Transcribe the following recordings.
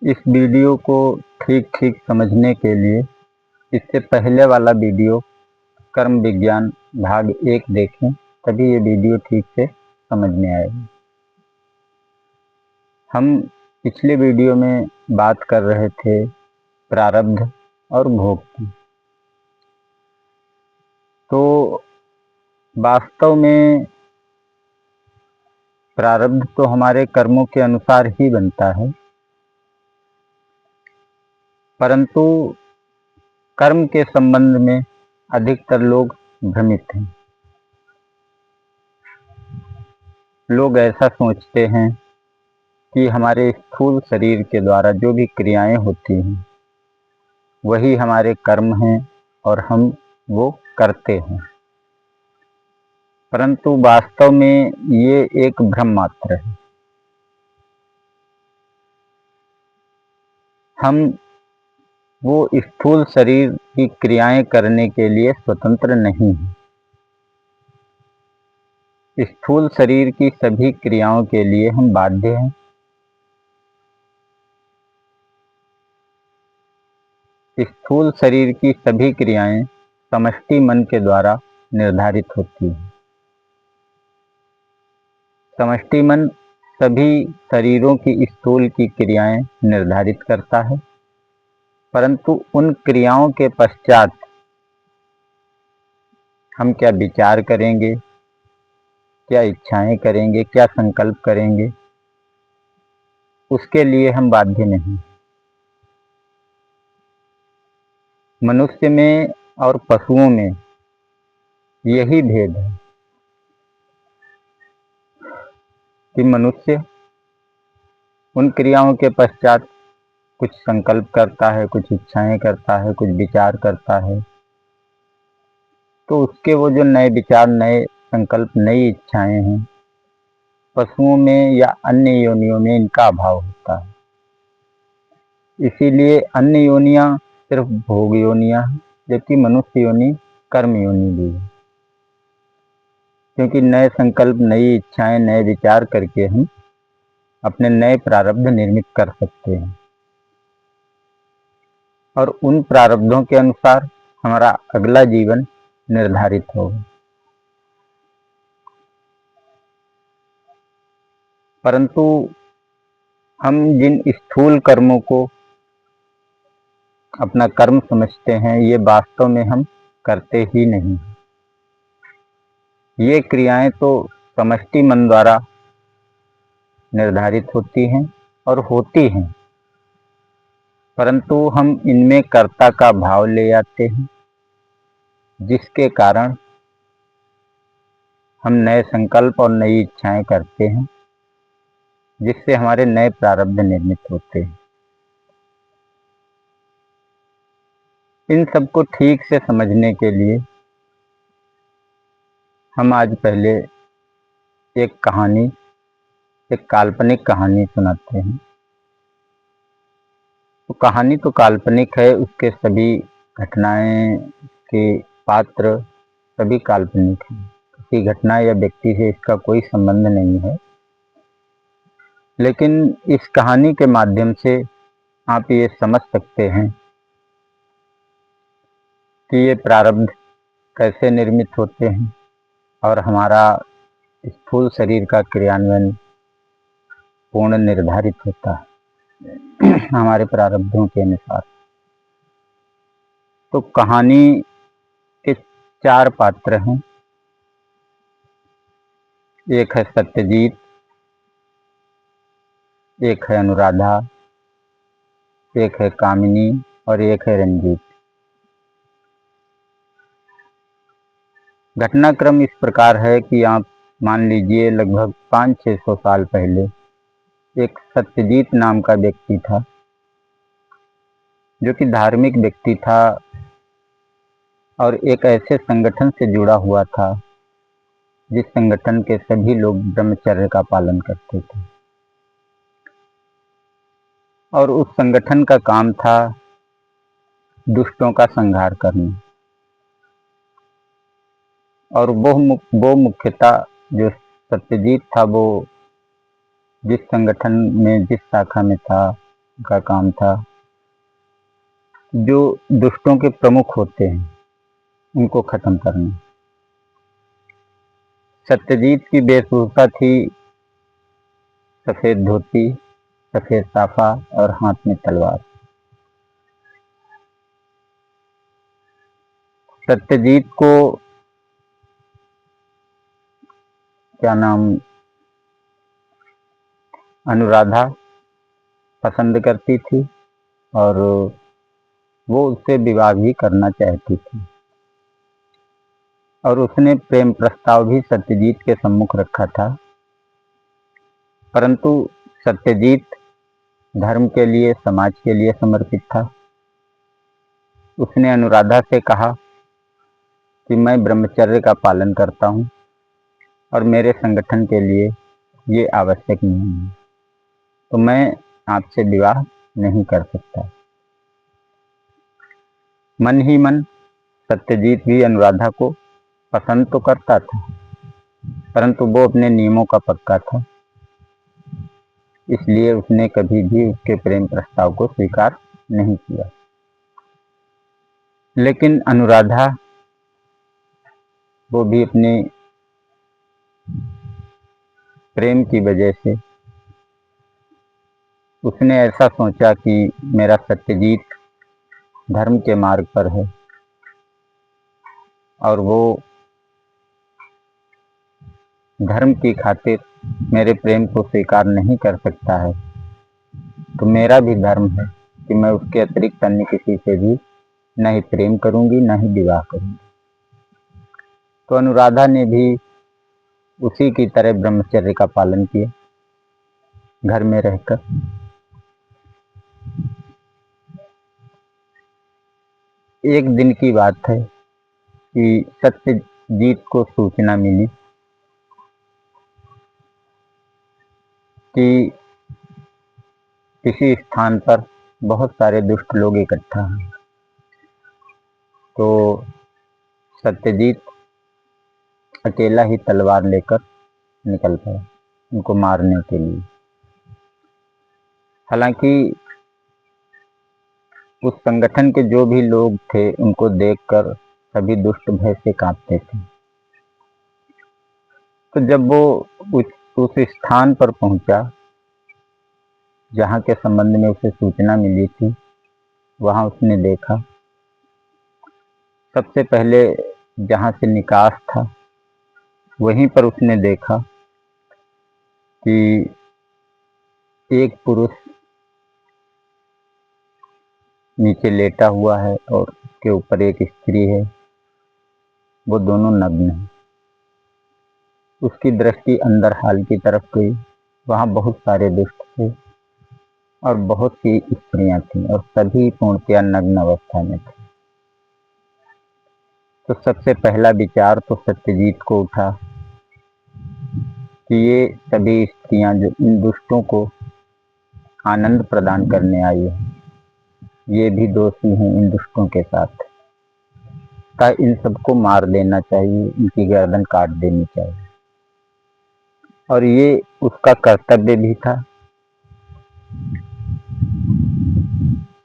इस वीडियो को ठीक ठीक समझने के लिए इससे पहले वाला वीडियो कर्म विज्ञान भाग 1 देखें, तभी ये वीडियो ठीक से समझ में आएगा। हम पिछले वीडियो में बात कर रहे थे प्रारब्ध और भोग की। तो वास्तव में प्रारब्ध तो हमारे कर्मों के अनुसार ही बनता है, परंतु कर्म के संबंध में अधिकतर लोग भ्रमित हैं। लोग ऐसा सोचते हैं कि हमारे स्थूल शरीर के द्वारा जो भी क्रियाएं होती हैं वही हमारे कर्म हैं और हम वो करते हैं, परंतु वास्तव में ये एक भ्रम मात्र है। हम वो स्थूल शरीर की क्रियाएं करने के लिए स्वतंत्र नहीं हैं। स्थूल शरीर की सभी क्रियाओं के लिए हम बाध्य हैं। स्थूल शरीर की सभी क्रियाएं समष्टि मन के द्वारा निर्धारित होती हैं। समष्टि मन सभी शरीरों की स्थूल की क्रियाएं निर्धारित करता है, परंतु उन क्रियाओं के पश्चात हम क्या विचार करेंगे, क्या इच्छाएं करेंगे, क्या संकल्प करेंगे, उसके लिए हम बाध्य नहीं। मनुष्य में और पशुओं में यही भेद है कि मनुष्य उन क्रियाओं के पश्चात कुछ संकल्प करता है, कुछ इच्छाएं करता है, कुछ विचार करता है, तो उसके वो जो नए विचार, नए संकल्प, नई इच्छाएं हैं, पशुओं में या अन्य योनियों में इनका अभाव होता है। इसीलिए अन्य योनियां सिर्फ भोग योनियां हैं, जबकि मनुष्य योनि कर्म योनि भी है, क्योंकि नए संकल्प, नई इच्छाएं, नए विचार करके हम अपने नए प्रारब्ध निर्मित कर सकते हैं और उन प्रारब्धों के अनुसार हमारा अगला जीवन निर्धारित होगा। परंतु हम जिन स्थूल कर्मों को अपना कर्म समझते हैं, ये वास्तव में हम करते ही नहीं। ये क्रियाएं तो समष्टि मन द्वारा निर्धारित होती हैं और होती हैं, परंतु हम इनमें कर्ता का भाव ले आते हैं, जिसके कारण हम नए संकल्प और नई इच्छाएं करते हैं, जिससे हमारे नए प्रारब्ध निर्मित होते हैं। इन सबको ठीक से समझने के लिए हम आज पहले एक कहानी, एक काल्पनिक कहानी सुनाते हैं। तो कहानी तो काल्पनिक है, उसके सभी घटनाएं के पात्र सभी काल्पनिक हैं। किसी घटना या व्यक्ति से इसका कोई संबंध नहीं है, लेकिन इस कहानी के माध्यम से आप ये समझ सकते हैं कि ये प्रारब्ध कैसे निर्मित होते हैं और हमारा स्थूल शरीर का क्रियान्वयन पूर्ण निर्धारित होता है हमारे प्रारब्धों के अनुसार। तो कहानी के 4 पात्र हैं। एक है सत्यजीत, एक है अनुराधा, एक है कामिनी और एक है रंजीत। घटनाक्रम इस प्रकार है कि आप मान लीजिए लगभग 500-600 साल पहले एक सत्यजीत नाम का व्यक्ति था, जो कि धार्मिक व्यक्ति था और एक ऐसे संगठन से जुड़ा हुआ था जिस संगठन के सभी लोग ब्रह्मचर्य का पालन करते थे, और उस संगठन का काम था दुष्टों का संहार करना। और वो मुख्यतः जो सत्यजीत था, वो जिस संगठन में, जिस शाखा में था, का काम था जो दुष्टों के प्रमुख होते हैं उनको खत्म करना। सत्यजीत की वेशभूषा थी सफेद धोती, सफेद साफा और हाथ में तलवार। सत्यजीत को क्या नाम अनुराधा पसंद करती थी और वो उससे विवाह भी करना चाहती थी और उसने प्रेम प्रस्ताव भी सत्यजीत के सम्मुख रखा था। परंतु सत्यजीत धर्म के लिए, समाज के लिए समर्पित था। उसने अनुराधा से कहा कि मैं ब्रह्मचर्य का पालन करता हूँ और मेरे संगठन के लिए ये आवश्यक नहीं है, तो मैं आपसे विवाह नहीं कर सकता। मन ही मन सत्यजीत भी अनुराधा को पसंद तो करता था, परंतु वो अपने नियमों का पक्का था, इसलिए उसने कभी भी उसके प्रेम प्रस्ताव को स्वीकार नहीं किया। लेकिन अनुराधा वो भी अपने प्रेम की वजह से उसने ऐसा सोचा कि मेरा सत्यजीत धर्म के मार्ग पर है और वो धर्म की खातिर मेरे प्रेम को स्वीकार नहीं कर सकता है, तो मेरा भी धर्म है कि मैं उसके अतिरिक्त अन्य किसी से भी न ही प्रेम करूंगी, न ही विवाह करूंगी। तो अनुराधा ने भी उसी की तरह ब्रह्मचर्य का पालन किया घर में रहकर। एक दिन की बात है कि सत्यजीत को सूचना मिली कि किसी स्थान पर बहुत सारे दुष्ट लोग इकट्ठा हैं। तो सत्यजीत अकेला ही तलवार लेकर निकल पड़ा उनको मारने के लिए। हालांकि उस संगठन के जो भी लोग थे उनको देखकर सभी दुष्ट भय से कांपते थे। तो जब वो उस स्थान पर पहुंचा जहां के संबंध में उसे सूचना मिली थी, वहां उसने देखा सबसे पहले जहां से निकास था वहीं पर उसने देखा कि एक पुरुष नीचे लेटा हुआ है और उसके ऊपर एक स्त्री है, वो दोनों नग्न हैं। उसकी दृष्टि अंदर हाल की तरफ गई, वहां बहुत सारे दुष्ट थे और बहुत सी स्त्रियां थीं और सभी पूर्णतया नग्न अवस्था में थे। तो सबसे पहला विचार तो सत्यजीत को उठा कि ये सभी स्त्रियां जो इन दुष्टों को आनंद प्रदान करने आई है, ये भी दोषी हैं इन दुष्टों के साथ, का इन सबको मार देना चाहिए, इनकी गर्दन काट देनी चाहिए। और ये उसका कर्तव्य भी था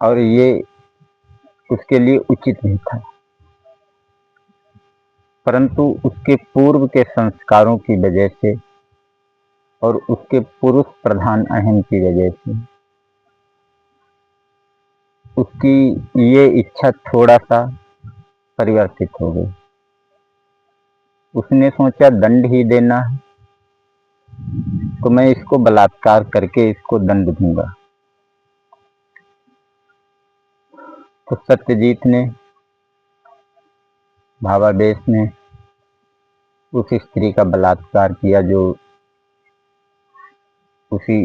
और ये उसके लिए उचित भी था। परंतु उसके पूर्व के संस्कारों की वजह से और उसके पुरुष प्रधान अहम की वजह से उसकी ये इच्छा थोड़ा सा परिवर्तित हो गई। उसने सोचा दंड ही देना है तो मैं इसको बलात्कार करके इसको दंड दूंगा। तो सत्यजीत ने भावावेश में उस स्त्री का बलात्कार किया जो उसी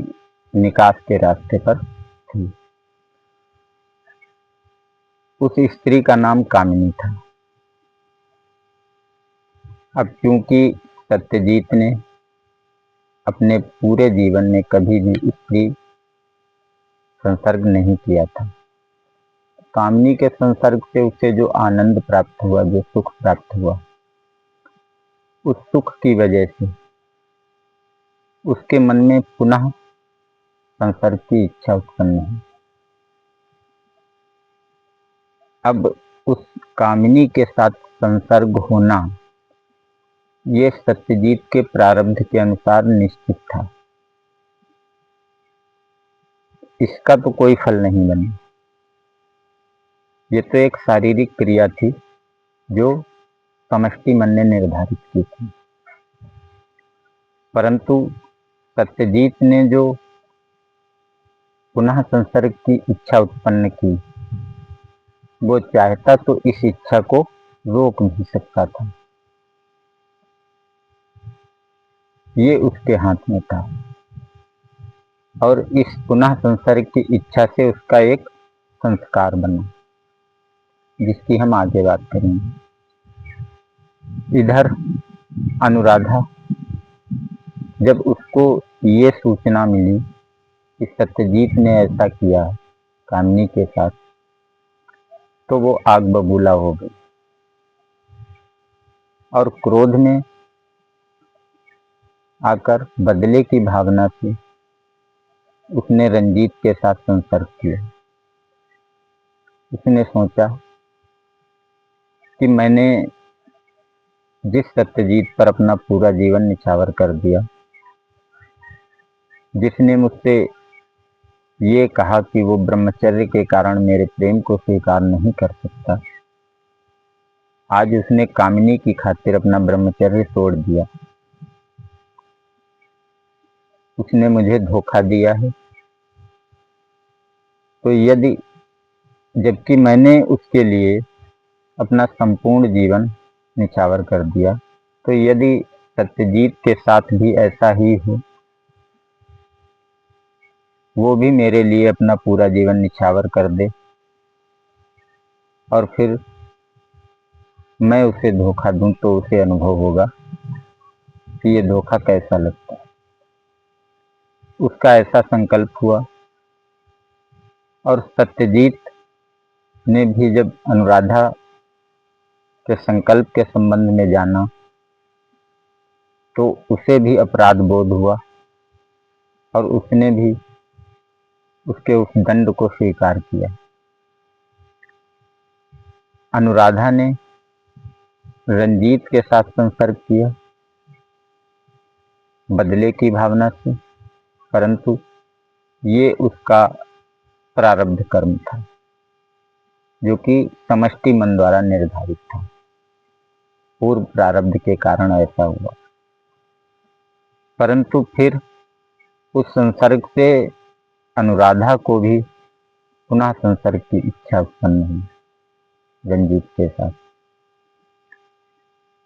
निकास के रास्ते पर थी। उस स्त्री का नाम कामिनी था। अब क्योंकि सत्यजीत ने अपने पूरे जीवन में कभी भी स्त्री संसर्ग नहीं किया था, कामिनी के संसर्ग से उसे जो आनंद प्राप्त हुआ, जो सुख प्राप्त हुआ, उस सुख की वजह से उसके मन में पुनः संसर्ग की इच्छा उत्पन्न है। अब उस कामिनी के साथ संसर्ग होना ये सत्यजीत के प्रारब्ध के अनुसार निश्चित था। इसका तो कोई फल नहीं बने। ये तो एक शारीरिक क्रिया थी जो समष्टि मन ने निर्धारित की थी, परंतु सत्यजीत ने जो पुनः संसर्ग की इच्छा उत्पन्न की, वो चाहता तो इस इच्छा को रोक नहीं सकता था। ये उसके हाथ में था और इस पुनः संसर्ग की इच्छा से उसका एक संस्कार बना, जिसकी हम आगे बात करेंगे। इधर अनुराधा, जब उसको ये सूचना मिली कि सत्यजीत ने ऐसा किया कामिनी के साथ, तो वो आग बबूला हो गई और क्रोध में आकर बदले की भावना से उसने रंजीत के साथ संसर्ग किया। उसने सोचा कि मैंने जिस सत्यजीत पर अपना पूरा जीवन निछावर कर दिया, जिसने मुझसे ये कहा कि वो ब्रह्मचर्य के कारण मेरे प्रेम को स्वीकार नहीं कर सकता, आज उसने कामिनी की खातिर अपना ब्रह्मचर्य तोड़ दिया। उसने मुझे धोखा दिया है। तो यदि, जबकि मैंने उसके लिए अपना संपूर्ण जीवन निछावर कर दिया, तो यदि सत्यजीत के साथ भी ऐसा ही हो, वो भी मेरे लिए अपना पूरा जीवन निछावर कर दे और फिर मैं उसे धोखा दूं, तो उसे अनुभव होगा कि ये धोखा कैसा लगता है। उसका ऐसा संकल्प हुआ और सत्यजीत ने भी जब अनुराधा के संकल्प के संबंध में जाना, तो उसे भी अपराध बोध हुआ और उसने भी उसके उस दंड को स्वीकार किया। अनुराधा ने रंजीत के साथ संसर्ग किया बदले की भावना से, परंतु ये उसका प्रारब्ध कर्म था जो कि समष्टि मन द्वारा निर्धारित था। पूर्व प्रारब्ध के कारण ऐसा हुआ, परंतु फिर उस संसर्ग से अनुराधा को भी पुनः संसर्ग की इच्छा उत्पन्न हुई रंजीत के साथ।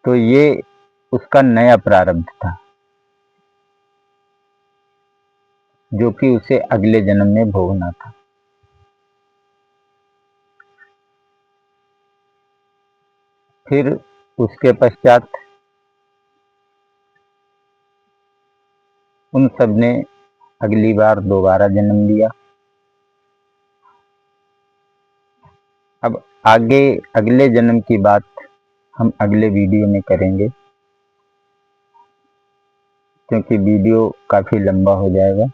तो ये उसका नया प्रारब्ध था जो कि उसे अगले जन्म में भोगना था। फिर उसके पश्चात उन सब ने अगली बार दोबारा जन्म लिया। अब आगे अगले जन्म की बात हम अगले वीडियो में करेंगे, क्योंकि वीडियो काफी लंबा हो जाएगा।